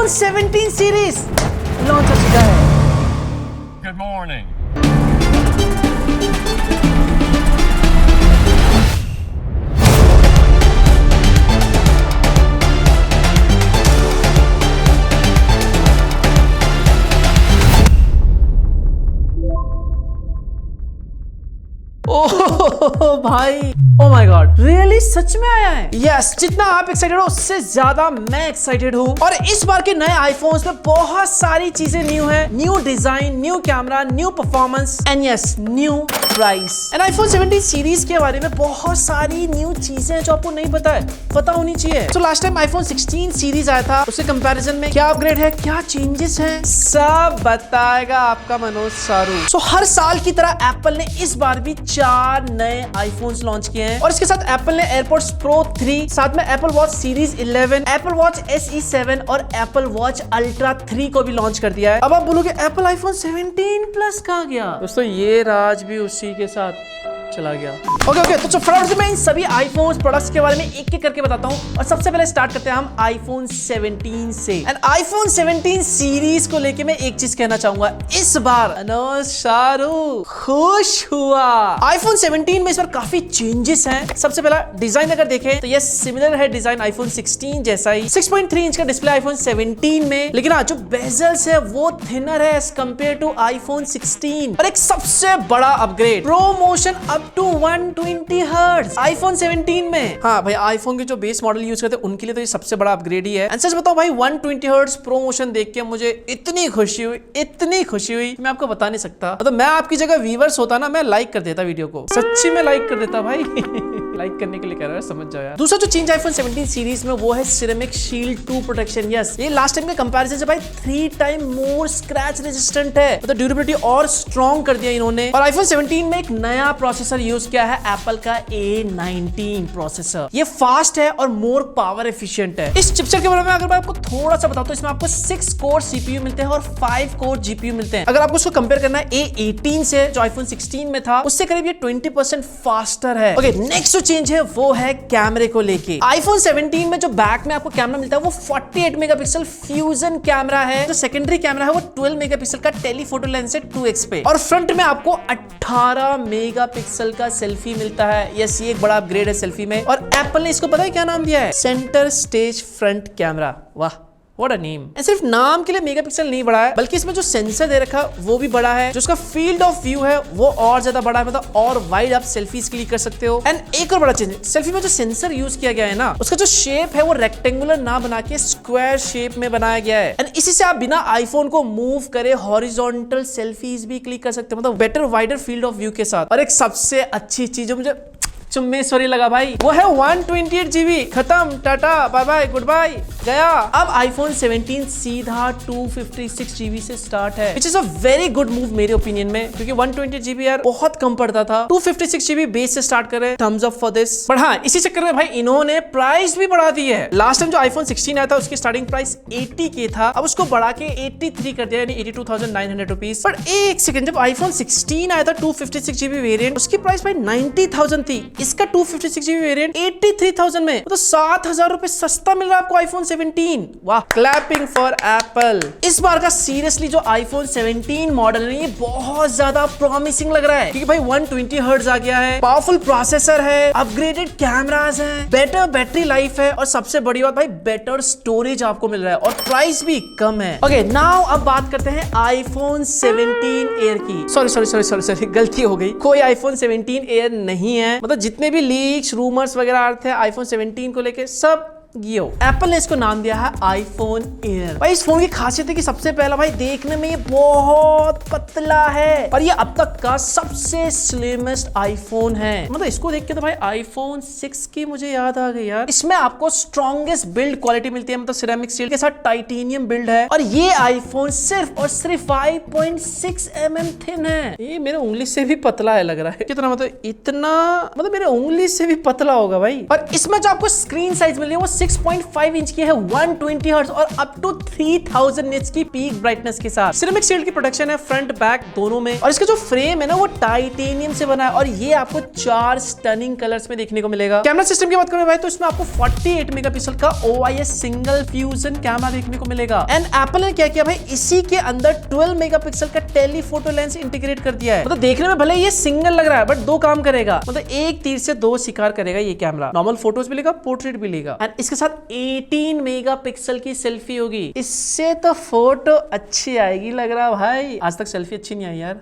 iPhone 17 series launch हो चुका है। Good morning. ओह भाई, ओ माय गॉड, रियली सच में आया है? यस, जितना आप एक्साइटेड हो उससे ज्यादा मैं एक्साइटेड हूँ। और इस बार के नए आईफोन्स में बहुत सारी चीजें न्यू है। New design, new camera, new performance and yes, new price. And iPhone 17 series के बारे में बहुत सारी न्यू चीजें हैं जो आपको नहीं पता है, पता होनी चाहिए। तो लास्ट टाइम iPhone 16 सीरीज आया था, उसके कंपैरिजन में क्या अपग्रेड है, क्या चेंजेस हैं, सब बताएगा आपका मनोज सारू। सो हर साल की तरह एप्पल ने इस बार भी 4 नए आईफोन्स लॉन्च किए हैं। और इसके साथ एप्पल ने एयरपोर्ट्स प्रो 3, साथ में Apple watch series 11, Apple watch SE 7 और एप्पल वॉच अल्ट्रा 3 को भी लॉन्च कर दिया है। अब आप बोलोगे एप्पल आईफोन 17 प्लस कहाँ गया? दोस्तों ये राज भी उसी के साथ चला गया। ओके, तो फ्रेंड्स मैं इन सभी आईफोन प्रोडक्ट्स के बारे में एक एक करके बताता हूं। और सबसे पहले स्टार्ट करते हैं हम iPhone 17 से। एंड iPhone 17 सीरीज को लेके मैं एक चीज कहना चाहूंगा, इस बार मनोज सारू खुश हुआ। iPhone 17 में इस बार काफी चेंजेस हैं। सबसे पहला डिजाइन अगर देखें तो ये सिमिलर है डिजाइन iPhone 16 जैसा ही। 6.3 इंच का डिस्प्ले iPhone 17 में, लेकिन जो बेजल्स है वो थिनर है एज कंपेयर टू iPhone 16। और एक सबसे बड़ा upgrade, ProMotion up to 120 hertz iPhone 17 में। हाँ भाई, आईफोन के जो बेस मॉडल यूज करते हैं उनके लिए तो ये सबसे बड़ा अपग्रेड ही है। एंड सच बताओ भाई, 120 हर्ट्ज प्रो मोशन देख के मुझे इतनी खुशी हुई मैं आपको बता नहीं सकता। मतलब मैं आपकी जगह व्यूअर्स होता ना, मैं लाइक कर देता वीडियो को, सच्ची में लाइक कर देता भाई। लाइक करने के लिए कह रहा है, समझ जाओ यार। दूसरा जो चेंज iPhone 17 सीरीज में वो है सिरेमिक शील्ड 2 प्रोटेक्शन। यस, ये लास्ट टाइम के कंपैरिजन से भाई 3 टाइम मोर स्क्रैच रेजिस्टेंट है। मतलब ड्यूरेबिलिटी और स्ट्रॉन्ग कर दिया इन्होंने। और iPhone 17 में एक नया प्रोसेसर यूज किया है, एप्पल का A19 प्रोसेसर। ये फास्ट है और मोर पावर एफिशिएंट है। इस चिपसेट के बारे में अगर मैं आपको थोड़ा सा बताऊं तो इसमें आपको 6 कोर CPU मिलते हैं और 5 कोर GPU मिलते हैं। अगर आपको उसको कंपेयर करना है A18 से जो iPhone 16 में था, उससे करीब ये 20% फास्टर है। ओके, नेक्स्ट जो चेंज है वो है कैमरे को लेके। iPhone 17 में जो बैक में आपको कैमरा मिलता है वो 48 मेगापिक्सल फ्यूजन कैमरा है। जो सेकेंडरी कैमरा है वो 12 मेगापिक्सल का टेलीफोटो लेंस है 2x पे। और फ्रंट में आपको 18 मेगापिक्सल का सेल्फी मिलता है। यस, ये एक बड़ा अपग्रेड है सेल्फी में। और एप्पल ने इसको पता है क्या नाम दिया है? Centre stage front camera. वाह, What a name। सिर्फ नाम के लिए मेगापिक्सल नहीं बढ़ा है, बल्कि इसमें जो सेंसर दे रखा है वो भी बड़ा है। जो उसका फील्ड ऑफ व्यू है वो और ज्यादा बड़ा है, मतलब और वाइड आप सेल्फीज क्लिक कर सकते हो। एंड एक और बड़ा चेंज, सेल्फी में जो सेंसर यूज किया गया है ना, उसका जो शेप है वो रेक्टेंगुलर ना बना के स्क्वायर शेप में बनाया गया है। एंड इसी से आप बिना आईफोन को मूव करे हॉरिजॉन्टल सेल्फीज भी क्लिक कर सकते हो, मतलब better wider field of view के साथ। और एक सबसे अच्छी चीज जो मुझे चुम्मेश्वरी लगा भाई, वो है 128 GB। खत्म, tata bye bye goodbye, गया। अब iPhone 17 सीधा 256 GB से स्टार्ट है, which is a very good move मेरे ओपिनियन में, क्योंकि 128 GB यार बहुत कम पड़ता था। 256 GB बेस से स्टार्ट कर रहे हैं, थम्स अप फॉर दिस। पर हाँ, इसी चक्कर में भाई इन्होंने प्राइस भी बढ़ा दी है। लास्ट टाइम जो iPhone 16 आया था उसकी स्टार्टिंग प्राइस 80K था, अब उसको बढ़ा के 83 कर दिया, यानी 82,900 रुपीज। पर एक सेकंड, जब iPhone 16 आया था 256 GB वेरिएंट, उसकी प्राइस भाई 90,000 थी। इसका 256 GB वेरिएंट 83,000 में, तो 7,000 रुपए सस्ता मिल रहा है आपको iPhone 17। वाह, क्लैपिंग फॉर एप्पल। इस बार का सीरियसली जो iPhone 17 मॉडल है ये बहुत ज्यादा प्रॉमिसिंग लग रहा है, क्योंकि भाई 120 हर्ट्ज आ गया है, पावरफुल प्रोसेसर है, अपग्रेडेड कैमरास हैं, बेटर बैटरी लाइफ है, और सबसे बड़ी बात भाई बेटर स्टोरेज आपको मिल रहा है, और प्राइस भी कम है। ओके, नाउ अब बात करते हैं iPhone 17 एयर की। सॉरी, गलती हो गई, कोई iPhone 17 एयर नहीं है। मतलब जितने भी लीक्स, रूमर्स वगैरह आ रहे थे iPhone 17 को लेके, सब गियो। एप्पल ने इसको नाम दिया है iPhone Air। भाई इस फोन की खासियत है कि सबसे पहला भाई देखने में ये बहुत पतला है, और ये अब तक का सबसे स्लिमेस्ट आईफोन है। मतलब इसको देख के तो भाई iPhone 6 की मुझे याद आ गई यार। इसमें आपको स्ट्रॉन्गेस्ट बिल्ड क्वालिटी मिलती है, मतलब सिरेमिक स्टील के साथ टाइटेनियम बिल्ड है, और ये आईफोन सिर्फ और सिर्फ 5.6 mm थिन है। ये मेरे उंगली से भी पतला है लग रहा है। कितना, मतलब इतना, मतलब मेरे उंगली से भी पतला होगा भाई। और इसमें जो आपको स्क्रीन साइज मिल रही है वो 6.5 इंच की है, 120 हर्ट्ज और अप टू 3000 निट्स की पीक ब्राइटनेस के साथ। सिरेमिक शील्ड की प्रोटेक्शन है फ्रंट बैक दोनों में, और इसका जो फ्रेम है ना वो टाइटेनियम से बना है, और ये आपको 4 स्टनिंग कलर्स में देखने को मिलेगा। कैमरा सिस्टम की बात करें भाई तो इसमें आपको 48 मेगापिक्सल का OIS सिंगल फ्यूजन कैमरा देखने को मिलेगा। एंड एप्पल ने क्या किया भाई, इसी के अंदर 12 मेगापिक्सल का टेलीफोटो लेंस इंटीग्रेट कर दिया है। मतलब देखने में भले ये सिंगल लग रहा है बट दो काम करेगा, मतलब एक तीर से दो शिकार करेगा ये कैमरा। नॉर्मल फोटोज भी लेगा, पोर्ट्रेट भी लेगा, एंड इसके साथ 18 मेगापिक्सल की सेल्फी होगी। इससे तो फोटो अच्छी आएगी लग रहा भाई। आज तक सेल्फी अच्छी नहीं आई यार।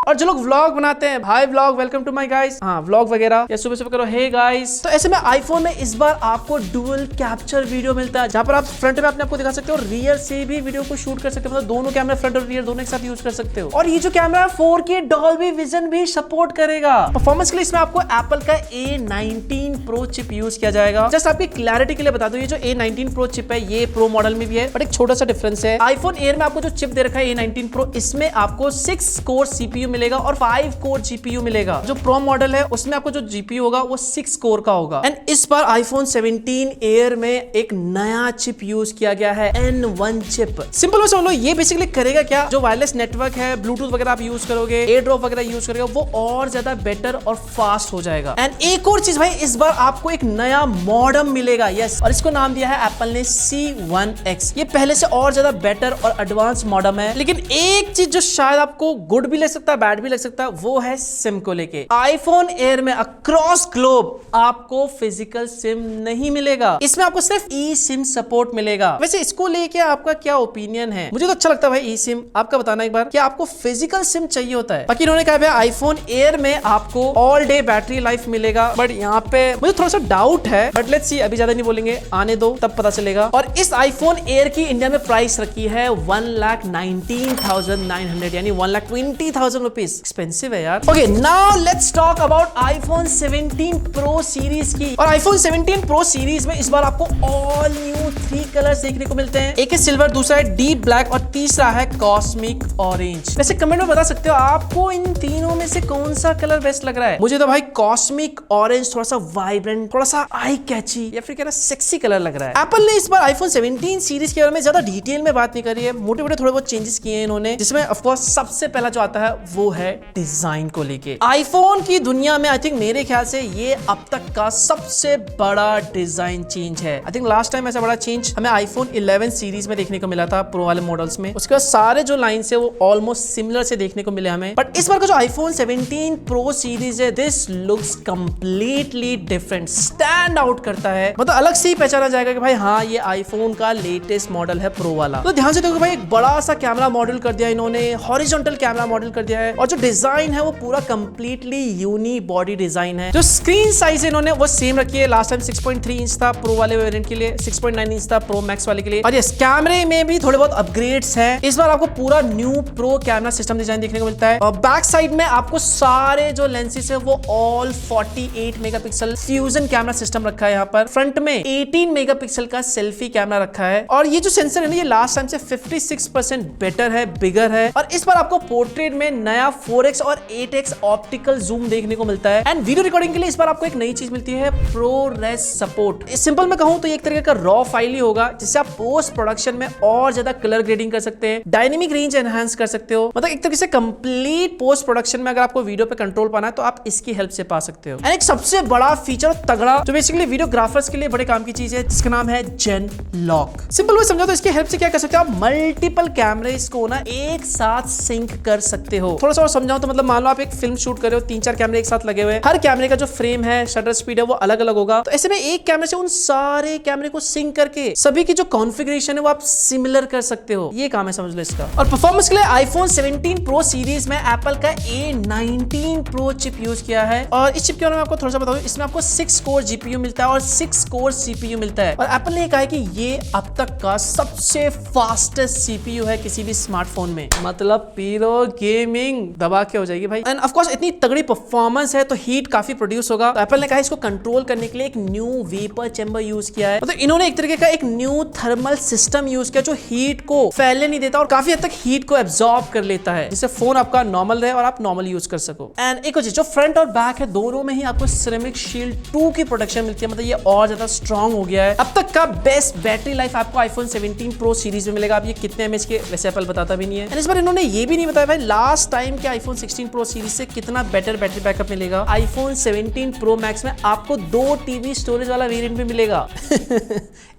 और जो लोग व्लॉग बनाते हैं, hi vlog, welcome to my guys, हाँ व्लॉग वगैरह या सुबह सुबह करो हे गाइस। तो ऐसे में आईफोन में इस बार आपको डुअल कैप्चर वीडियो मिलता है, जहां पर आप फ्रंट में अपने आपको दिखा सकते हो, रियर से भी वीडियो को शूट कर सकते हो, मतलब दोनों कैमरा फ्रंट और रियर दोनों एक साथ यूज कर सकते हो। और ये जो कैमरा है 4K डॉल्बी विजन भी सपोर्ट करेगा। परफॉर्मेंस के लिए इसमें आपको एप्पल का A19 Pro चिप यूज किया जाएगा। जस्ट आपकी क्लैरिटी के लिए बता दो, ये जो A19 Pro चिप है ये प्रो मॉडल में भी है, बट एक छोटा सा डिफरेंस है। आईफोन एयर में आपको जो चिप दे रखा है A19 Pro, इसमें आपको 6 कोर CPU मिलेगा और 5 कोर GPU मिलेगा। जो प्रो मॉडल है उसमें आपको जो GPU होगा वो 6 कोर का होगा। एंड इस बार आईफोन 17 एयर में एक नया चिप यूज किया गया है, N1 चिप। सिंपल में समझ लो, ये बेसिकली करेगा क्या, जो वायरलेस नेटवर्क है, ब्लूटूथ वगैरह आप यूज करोगे, एयर ड्रॉप वगैरह यूज करोगे, वो और ज्यादा बेटर और फास्ट हो जाएगा। एंड एक और चीज भाई, इस बार आपको एक नया मॉडम मिलेगा, यस, और इसको नाम दिया है एप्पल ने C1X। ये पहले से और ज्यादा बेटर और एडवांस मॉडम है, लेकिन एक चीज जो शायद आपको गुड भी लग सकता है, बैड भी लग सकता है, वो है सिम को लेके। आईफोन एयर में अक्रॉस ग्लोब आपको फिजिकल सिम नहीं मिलेगा, इसमें आपको सिर्फ ई सिम सपोर्ट मिलेगा। वैसे इसको लेके आपका क्या ओपिनियन है? मुझे तो अच्छा लगता है भाई ई सिम, आपका बताना एक बार, क्या आपको फिजिकल सिम चाहिए होता है? बाकी इन्होंने कहा भाई आईफोन एयर में आपको ऑल डे बैटरी लाइफ मिलेगा, बट यहाँ पे मुझे थोड़ा सा डाउट है, बट लेट्स सी, अभी ज्यादा नहीं बोलेंगे, आने दो तब पता चलेगा। और इस आईफोन एयर की इंडिया में प्राइस रखी है 1,19,900 यानी 1,20,000 रुपीज। एक्सपेंसिव है यार। Okay, now let's talk about iPhone 17 pro series की। और आईफोन 17 प्रो सीरीज में इस बार आपको ऑल न्यू 3 कलर्स देखने को मिलते हैं। एक है सिल्वर, दूसरा है डीप ब्लैक और तीसरा है कॉस्मिक ऑरेंज। वैसे कमेंट में बता सकते हो आपको इन तीनों में से कौन सा कलर बेस्ट लग रहा है। मुझे तो भाई कॉस्मिक ऑरेंज थोड़ा सा वाइब्रेंट, थोड़ा सा आई कैची या फिर क्या सेक्सी कलर लग रहा है। एप्पल ने इस बार आईफोन 17 सीरीज के बारे में ज्यादा डिटेल में बात नहीं करी है, मोटे मोटे थोड़े बहुत चेंजेस किए हैं इन्होंने, जिसमें ऑफ कोर्स सबसे पहला जो आता है वो है डिजाइन को लेके। आईफोन की दुनिया में आई थिंक मेरे ख्याल से ये अब तक का सबसे बड़ा डिजाइन चेंज है। आई थिंक लास्ट टाइम ऐसा बड़ा चेंज हमें आईफोन 11 सीरीज में देखने को मिला था, प्रो वाले मॉडल्स में। उसके बाद सारे जो लाइंस है वो ऑलमोस्ट सिमिलर से देखने को मिले हमें, बट इस बार का जो आईफोन 17 प्रो सीरीज है, this looks completely different, stand out करता है, मतलब अलग से ही पहचाना जाएगा कि भाई हाँ ये आईफोन का लेटेस्ट मॉडल है प्रो वाला। तो ध्यान से देखो भाई, एक बड़ा सा कैमरा मॉडल कर दिया इन्होंने, हॉरिजॉन्टल कैमरा मॉडल कर दिया है, और जो डिजाइन है वो पूरा कंप्लीटली यूनी बॉडी डिजाइन है। जो स्क्रीन साइज इन्होंने वो सेम रखी है, लास्ट टाइम 6.3 इंच था प्रो वाले वेरिएंट के लिए, 6.9 इंच था प्रो मैक्स वाले के लिए। और यस, कैमरे में भी थोड़े बहुत अपग्रेड्स हैं। इस बार आपको पूरा new pro camera system design देखने को मिलता है, और बैक साइड में आपको सारे जो लेंसेज है वो all 48 megapixel fusion camera system रखा है। यहाँ पर फ्रंट में 18 मेगापिक्सल का सेल्फी कैमरा रखा है, और ये जो सेंसर है ना ये लास्ट टाइम से 56% बेटर है, बिगर है। और इस बार आपको पोर्ट्रेट में नया 4x और 8x ऑप्टिकल जूम देखने को मिलता है। एंड वीडियो रिकॉर्डिंग के लिए इस बार आपको एक नई चीज मिलती है, ProRes सपोर्ट। सिंपल में कहूं तो ये एक तरीके का रॉ फाइल ही होगा, जिससे आप पोस्ट प्रोडक्शन में और ज्यादा कलर ग्रेडिंग कर सकते हैं, डायनेमिक रेंज एनहांस कर सकते हो, मतलब एक तरीके से कंप्लीट पोस्ट प्रोडक्शन में अगर आपको वीडियो पे कंट्रोल पाना है तो आप इसकी हेल्प से पा सकते हो। एंड एक सबसे बड़ा फीचर तगड़ा जो बेसिकली वीडियोग्राफर्स के लिए बड़े काम की चीज है, जिसका नाम है जेन लॉक। सिंपल में समझो तो इसकी हेल्प से क्या कर सकते हो, आप मल्टीपल कैमरेज को ना एक साथ सिंक कर सकते हो। थोड़ा सा और समझाऊं तो मतलब मान लो आप एक फिल्म शूट कर रहे हो, 3-4 कैमरे एक साथ लगे हुए हैं, हर कैमरे का जो फ्रेम है, शटर स्पीड है वो अलग अलग होगा, तो ऐसे में एक कैमरे से उन सारे कैमरे को सिंक करके सभी की जो कॉन्फ़िगरेशन है वो आप सिमिलर कर सकते हो। ये काम है समझ लो इसका। और परफॉर्मेंस के लिए आईफोन 17 प्रो सीरीज में एप्पल का A19 प्रो चिप यूज किया है, और इस चिप के बारे में आपको थोड़ा सा बताऊं, इसमें आपको 6 कोर GPU मिलता है और 6 कोर CPU मिलता है। और एप्पल ने कहा है कि ये अब तक का सबसे फास्टेस्ट CPU है किसी भी स्मार्टफोन में, मतलब पीरो गेमिंग दबा के हो जाएगी भाई। एंड ऑफ कोर्स इतनी तगड़ी परफॉर्मेंस है तो हीट काफी प्रोड्यूस होगा, तो एप्पल ने कहा इसको कंट्रोल करने के लिए एक न्यू वेपर चैम्बर यूज किया है, मतलब इन्होंने एक तरीके का एक न्यू थर्मल सिस्टम यूज किया जो हीट को फैलने नहीं देता और काफी हद तक हीट को एब्जॉर्ब कर लेता है, जिससे फोन आपका नॉर्मल रहे और आप नॉर्मल यूज कर सको। एंड एक और चीज, जो फ्रंट और बैक है दोनों में ही आपको सिरेमिक शील्ड 2 की प्रोटेक्शन मिलती है, मतलब ये और ज्यादा स्ट्रॉन्ग हो गया है। अब तक का बेस्ट बैटरी लाइफ आपको आईफोन 17 प्रो सीरीज में मिलेगा। अब ये कितने एमएच के वैसे एप्पल बताता भी नहीं है। एंड इस बार इन्होंने ये भी नहीं बताया भाई लास्ट टाइम के आईफोन 16 प्रो सीरीज से कितना बेटर बैटरी बैकअप मिलेगा। आईफोन 17 प्रो मैक्स में आपको 2 टीबी स्टोरेज वाला वेरिएंट भी मिलेगा।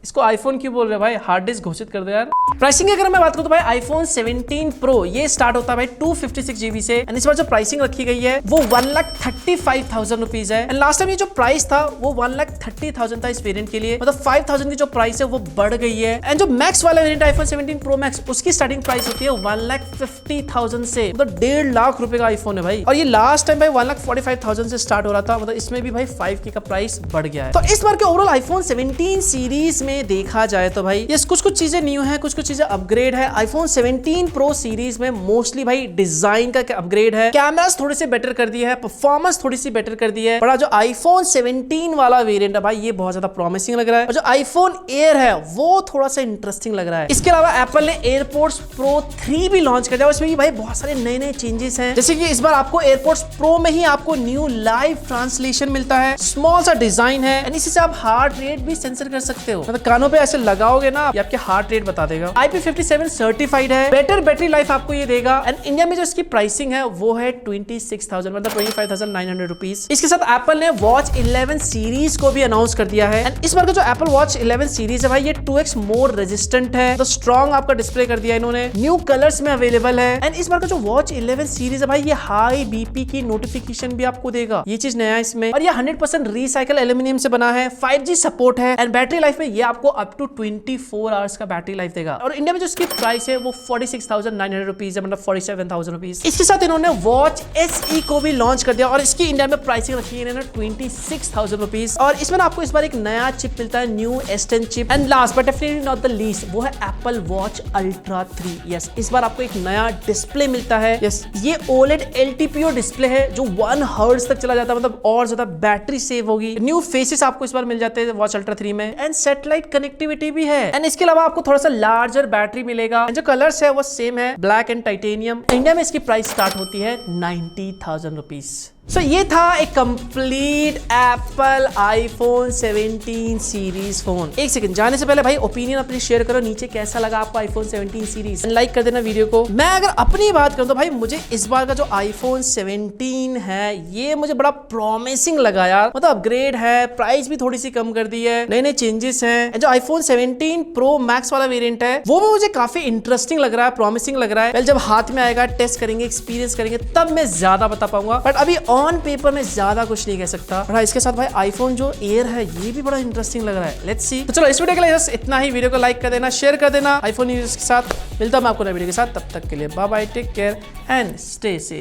इसको आईफोन क्यों बोल रहे हैं भाई, हार्ड डिस्क घोषित कर दो यार। प्राइसिंग अगर मैं बात करूं तो भाई आईफोन 17 प्रो ये स्टार्ट होता है भाई 256 GB से। एंड इस बार जो प्राइसिंग रखी गई है वो 1,35,000 रुपीज है। एंड लास्ट टाइम ये जो प्राइस था वो 1,30,000 था इस वेरिएंट के लिए, मतलब 5,000 की जो प्राइस है वो बढ़ गई है। एंड जो मैक्स वाला वेरिएंट आईफोन 17 प्रो मैक्स उसकी स्टार्टिंग प्राइस होती है 1,50,000 से, मतलब 1.5 लाख रुपए का आईफोन है भाई। और ये लास्ट टाइम भाई 1,45,000 से स्टार्ट हो रहा था, मतलब इसमें भी भाई 5K का प्राइस बढ़ गया है। तो इस बार के ओवरऑल आईफोन 17 सीरीज में देखा जाए तो भाई ये कुछ चीजें न्यू है, कुछ चीजें अपग्रेड है। आईफोन 17 प्रो सीरीज में मोस्टली भाई डिजाइन का अपग्रेड है, कैमरास थोड़े से बेटर कर दिया है, परफॉर्मेंस थोड़ी सी बेटर कर दी है। बड़ा जो आईफोन 17 वाला वेरिएंट है भाई ये बहुत ज्यादा प्रॉमिसिंग लग रहा है, और जो आईफोन एयर है वो थोड़ा सा इंटरेस्टिंग लग रहा है। इसके अलावा एप्पल ने एयरपोर्ट्स प्रो 3 भी लॉन्च कर दिया, उसमें भी भाई बहुत सारे नए नए चेंजेस हैं। जैसे कि इस बार आपको एयरपोर्ट्स प्रो में ही आपको न्यू लाइव ट्रांसलेशन मिलता है, स्मॉल सा डिजाइन है, एंड इसी से आप हार्ट रेट भी सेंसर कर सकते हो, मतलब कानों पे ऐसे लगाओगे ना ये आपके हार्ट रेट बता देगा। IP57 सर्टिफाइड है, बेटर बैटरी लाइफ आपको ये देगा। एंड इंडिया में जो इसकी प्राइसिंग है वो है 26,000, मतलब 25,900 रुपीज। इसके साथ एप्पल ने वॉच 11 सीरीज को भी अनाउंस कर दिया है। एंड इस बार का जो एप्पल वॉच 11 सीरीज है भाई ये 2x मोर रेजिस्टेंट है, तो स्ट्रॉन्ग आपका डिस्प्ले कर दिया इन्होंने, न्यू कलर्स में अवेलेबल है। एंड इस बार का जो वॉच 11 सीरीज है भाई ये हाई बीपी की नोटिफिकेशन भी आपको देगा, ये चीज नया है इसमें। और ये 100% रिसाइकल एल्यूमिनियम से बना है, 5G सपोर्ट है, एंड बैटरी लाइफ में ये आपको अप टू 24 आवर्स का बैटरी लाइफ देगा। और इंडिया में जो इसकी प्राइस है वो 46,900 रुपीज है, मतलब 47,000 रुपीज। इसके साथ इन्होंने वॉच SE को भी लॉन्च कर दिया और इसकी इंडिया में प्राइसिंग रखी है 26,000 रुपीज। और इसमें आपको इस बार एक नया चिप मिलता है, new S10 chip. And last but definitely not the least वो है एप्पल वॉच अल्ट्रा 3। यस, इस बार आपको एक नया डिस्प्ले मिलता है। यस, ये OLED LTPO डिस्प्ले है जो 1 हर्ट्ज तक चला जाता है, मतलब और ज्यादा बैटरी सेव होगी। न्यू फेसेस आपको इस बार मिल जाते हैं वॉच अल्ट्रा 3 में, एंड सैटेलाइट कनेक्टिविटी भी है। एंड इसके अलावा आपको थोड़ा सा लार्जर बैटरी मिलेगा। जो कलर्स है वो सेम है, ब्लैक एंड टाइटेनियम। इंडिया में इसकी प्राइस स्टार्ट होती है 90,000 रुपीज। सो ये था एक complete Apple iPhone 17 series phone. एक सेकंड जाने से पहले भाई ओपिनियन अपनी शेयर करो नीचे, कैसा लगा आपको आईफोन 17 सीरीज, लाइक कर देना वीडियो को। मैं अगर अपनी बात करूं तो भाई मुझे इस बार का जो आईफोन 17 है ये मुझे बड़ा प्रॉमिसिंग लगा यार, मतलब अपग्रेड है, प्राइस भी थोड़ी सी कम कर दी है, नए नए चेंजेस हैं। जो आईफोन 17 प्रो मैक्स वाला वेरिएंट है वो भी मुझे काफी इंटरेस्टिंग लग रहा है, प्रॉमिसिंग लग रहा है। जब हाथ में आएगा, टेस्ट करेंगे, एक्सपीरियंस करेंगे, तब मैं ज्यादा बता पाऊंगा, बट अभी ऑन पेपर में ज्यादा कुछ नहीं कह सकता। और इसके साथ भाई आईफोन जो एयर है ये भी बड़ा इंटरेस्टिंग लग रहा है। Let's see. तो चलो इस वीडियो के लिए बस इतना ही। वीडियो को लाइक कर देना, शेयर कर देना आईफोन यूजर्स के साथ। मिलता हूं मैं आपको नए वीडियो के साथ, तब तक के लिए bye bye, take care and stay safe.